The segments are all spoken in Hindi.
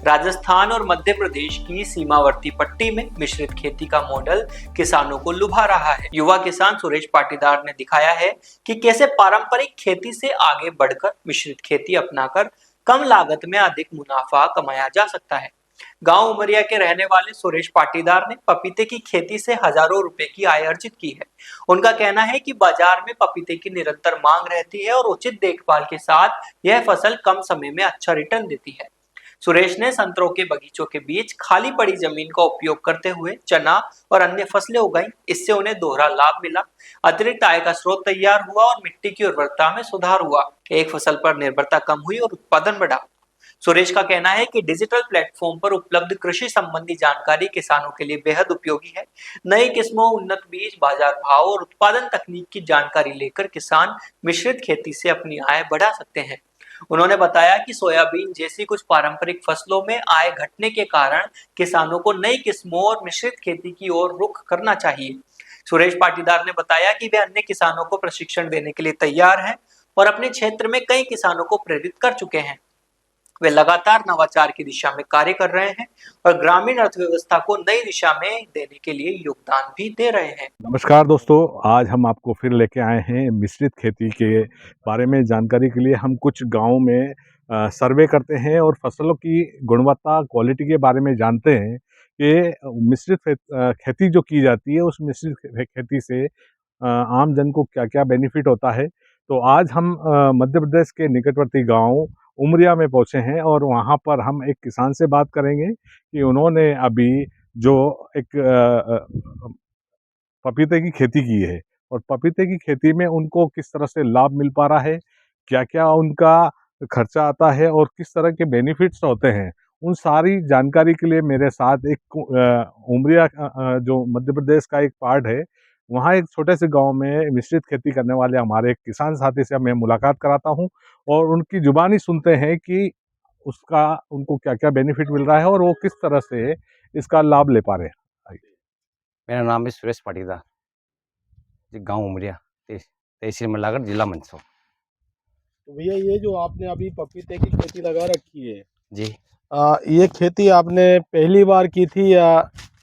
राजस्थान और मध्य प्रदेश की सीमावर्ती पट्टी में मिश्रित खेती का मॉडल किसानों को लुभा रहा है। युवा किसान सुरेश पाटीदार ने दिखाया है कि कैसे पारंपरिक खेती से आगे बढ़कर मिश्रित खेती अपनाकर कम लागत में अधिक मुनाफा कमाया जा सकता है। गांव उमरिया के रहने वाले सुरेश पाटीदार ने पपीते की खेती से हजारों रुपए की आय अर्जित की है। उनका कहना है कि बाजार में पपीते की निरंतर मांग रहती है और उचित देखभाल के साथ यह फसल कम समय में अच्छा रिटर्न देती है। सुरेश ने संतरों के बगीचों के बीच खाली पड़ी जमीन का उपयोग करते हुए चना और अन्य फसलें उगाई। इससे उन्हें दोहरा लाभ मिला, अतिरिक्त आय का स्रोत तैयार हुआ और मिट्टी की उर्वरता में सुधार हुआ। एक फसल पर निर्भरता कम हुई और उत्पादन बढ़ा। सुरेश का कहना है कि डिजिटल प्लेटफॉर्म पर उपलब्ध कृषि संबंधी जानकारी किसानों के लिए बेहद उपयोगी है। नई किस्मों, उन्नत बीज, बाजार भाव और उत्पादन तकनीक की जानकारी लेकर किसान मिश्रित खेती से अपनी आय बढ़ा सकते हैं। उन्होंने बताया कि सोयाबीन जैसी कुछ पारंपरिक फसलों में आय घटने के कारण किसानों को नई किस्मों और मिश्रित खेती की ओर रुख करना चाहिए। सुरेश पाटीदार ने बताया कि वे अन्य किसानों को प्रशिक्षण देने के लिए तैयार हैं और अपने क्षेत्र में कई किसानों को प्रेरित कर चुके हैं। वे लगातार नवाचार की दिशा में कार्य कर रहे हैं और ग्रामीण अर्थव्यवस्था को नई दिशा में देने के लिए योगदान भी दे रहे हैं। नमस्कार दोस्तों, आज हम आपको फिर लेके आए हैं मिश्रित खेती के बारे में जानकारी के लिए। हम कुछ गाँव में सर्वे करते हैं और फसलों की गुणवत्ता, क्वालिटी के बारे में जानते हैं कि मिश्रित खेती जो की जाती है उस मिश्रित खेती से आम जन को क्या क्या बेनिफिट होता है। तो आज हम मध्य प्रदेश के निकटवर्ती गांव उमरिया में पहुंचे हैं और वहां पर हम एक किसान से बात करेंगे कि उन्होंने अभी जो एक पपीते की खेती की है और पपीते की खेती में उनको किस तरह से लाभ मिल पा रहा है, क्या क्या उनका खर्चा आता है और किस तरह के बेनिफिट्स होते हैं। उन सारी जानकारी के लिए मेरे साथ एक उमरिया जो मध्य प्रदेश का एक पार्ट है, वहाँ एक छोटे से गांव में मिश्रित खेती करने वाले हमारे एक किसान साथी से मैं मुलाकात कराता हूँ और उनकी जुबानी सुनते हैं कि उसका उनको क्या क्या बेनिफिट मिल रहा है और वो किस तरह से इसका लाभ ले पा रहे हैं। मेरा नाम है सुरेश पाटीदार जी, गांव उमरिया, तहसील मल्लागढ़, जिला मंदसौर। तो भैया ये जो आपने अभी पपीते की खेती लगा रखी है जी, ये खेती आपने पहली बार की थी या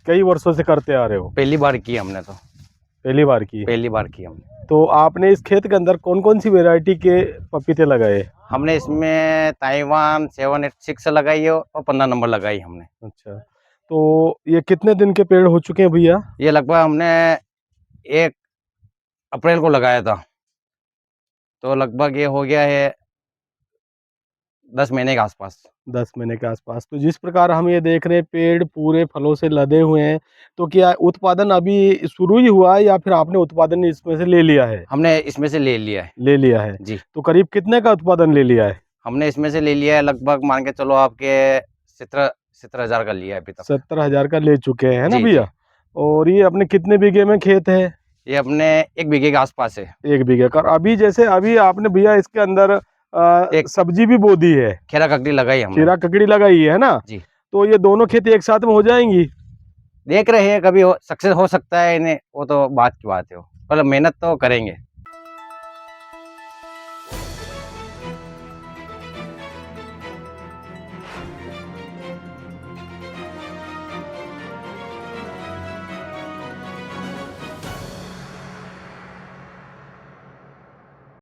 कई वर्षों से करते आ रहे हो? पहली बार की हमने तो पहली बार की। पहली बार की हमने। तो आपने इस खेत के अंदर कौन कौन सी वैरायटी के पपीते लगाए? हमने इसमें ताइवान 786 लगाई है और 15 नंबर लगाई हमने। अच्छा, तो ये कितने दिन के पेड़ हो चुके हैं भैया? ये लगभग हमने 1 अप्रैल को लगाया था, तो लगभग ये हो गया है 10 महीने के आसपास। 10 महीने के आसपास। तो जिस प्रकार हम ये देख रहे हैं पेड़ पूरे फलों से लदे हुए हैं, तो क्या उत्पादन अभी शुरू ही हुआ है या फिर आपने उत्पादन इसमें से ले लिया है? हमने इसमें से ले लिया है। ले लिया है जी। तो करीब कितने का उत्पादन ले लिया है? हमने इसमें से ले लिया है लगभग मान के चलो आपके 17,000 का लिया है अभी तक। 17,000 का ले चुके हैं ना जी, भैया? और ये अपने कितने बीघे में खेत है? ये अपने 1 बीघे के आसपास है। 1 बीघे का। अभी जैसे अभी आपने भैया इसके अंदर एक सब्जी भी बो दी है, खीरा ककड़ी लगाई हमने। खीरा ककड़ी लगाई है ना जी। तो ये दोनों खेती एक साथ में हो जाएंगी? देख रहे हैं, कभी सक्सेस हो सकता है इन्हें, वो तो बात की बात है, पर मेहनत तो करेंगे।